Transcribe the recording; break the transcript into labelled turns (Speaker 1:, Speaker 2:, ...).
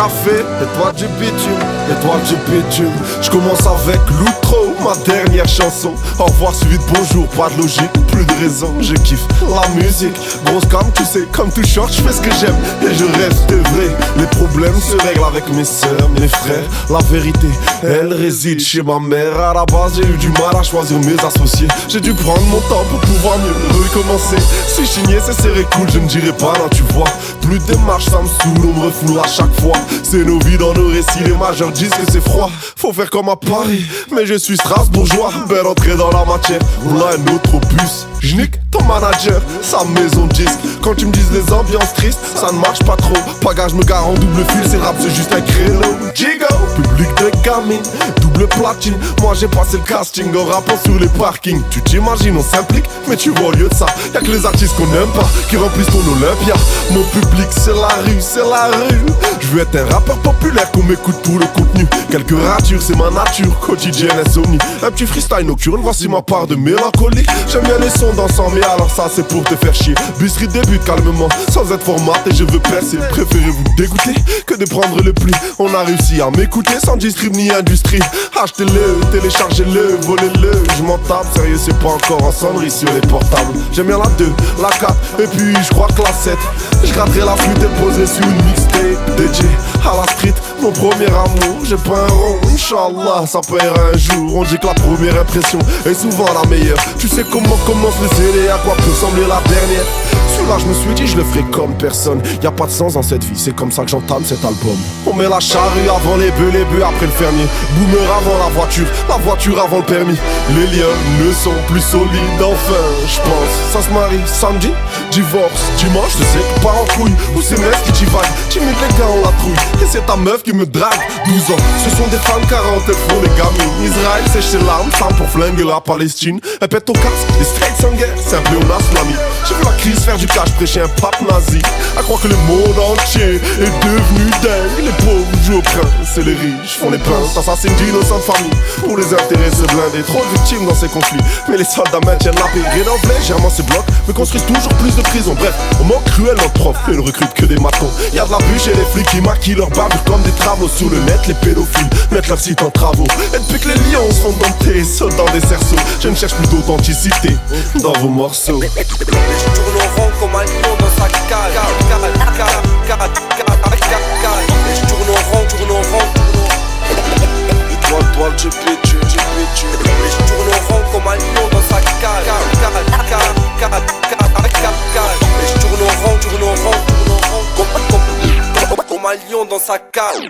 Speaker 1: ça fait étoile du bitume, étoile du bitume. Je commence avec l'outro, ma dernière chanson. Au revoir suivi de bonjour, pas de logique, plus de raison. Je kiffe la musique, grosse comme tu sais, comme tout short, je fais ce que j'aime et je reste vrai. Les problèmes se règlent avec mes sœurs, mes frères. La vérité, elle réside chez ma mère. À la base, j'ai eu du mal à choisir mes associés. J'ai dû prendre mon temps pour pouvoir mieux recommencer. Si chigné, c'est serré cool, je ne dirai pas non, tu vois. Plus de démarches, ça me saoule, on me refoule à chaque fois. C'est nos vies dans nos récits, les majeurs disent que c'est froid. Faut faire comme à Paris, mais je suis strasbourgeois. Belle entrée dans la matière, on a un autre opus. J'nique ton manager, sa maison de disque. Quand tu me dises les ambiances tristes, ça ne marche pas trop. Pagage me gare en double fil, c'est rap, c'est juste un créneau. Jigo, public de gamine, double platine. Moi j'ai passé le casting en rappant sur les parkings. Tu t'imagines, on s'implique, mais tu vois au lieu de ça, y'a que les artistes qu'on aime pas qui remplissent ton Olympia. Mon public c'est la rue, c'est la rue. Je veux être un rappeur populaire qu'on m'écoute pour le contenu. Quelques ratures, c'est ma nature, quotidienne insomnie. Un petit freestyle nocturne, voici ma part de mélancolie. J'aime bien les sons dansants, mais alors ça c'est pour te faire chier. Busserie débute calmement, sans être formaté, je veux percer. Préférez-vous dégoûter que de prendre le pli. On a réussi à m'écouter sans distrib ni industrie. Achetez-le, téléchargez-le, volez-le. Je m'en tape, sérieux c'est pas encore en sonnerie sur les portables. J'aime bien la 2, la 4, et puis je crois que la 7. Je gratterai la flûte et poser sur une mixtape dédiée à la street, mon premier amour. J'ai pas un rond, Inch'Allah, ça paiera un jour. On dit que la première impression est souvent la meilleure. Tu sais comment commence le CD, à quoi peut ressembler la dernière. Celui-là je me suis dit je le ferai comme personne. Y a pas de sens dans cette vie, c'est comme ça que j'entame cet album. On met la charrue avant les bœufs après le fermier. Boomer avant la voiture avant le permis. Les liens ne sont plus solides, enfin je pense. Ça se marie samedi, divorce dimanche, je sais que part en couille. Ou c'est meuf qui t'y vague, timide les gars on la trouille. Et c'est ta meuf qui me drague, 12 ans. Ce sont des femmes 40, elles font des gamines. Israël sèche ses larmes, femme pour flinguer la Palestine. Elle pète au casque, les straight sans guerre, c'est un pléonasme l'ami. J'ai vu la crise faire du cash, prêcher un pape nazi. À croire que le monde entier est devenu dingue. Les pauvres jouent au prince et les riches font les pinces. Assassins d'innocentes familles, pour les intérêts se blinder. Trop de victimes dans ces conflits, mais les soldats maintiennent la paix. Rénovent légèrement ces blocs, mais construisent toujours plus de prisons. Bref, on manque cruellement de profs, et ne recrutent que des matons. Y'a de la bûche et les flics qui maquillent leurs barbures comme des travaux. Sous le net, les pédophiles mettent leur site en travaux. Et depuis que les lions sont domptés, sautent dans des cerceaux. Je ne cherche plus d'authenticité dans vos morceaux.
Speaker 2: Je tourne en rond comme un lion dans sa cage. Je tourne en rond.
Speaker 1: Étoile, je bitume.
Speaker 2: Je tourne en rond comme un lion dans sa cage. Je tourne en rond. Comme un lion dans sa cage.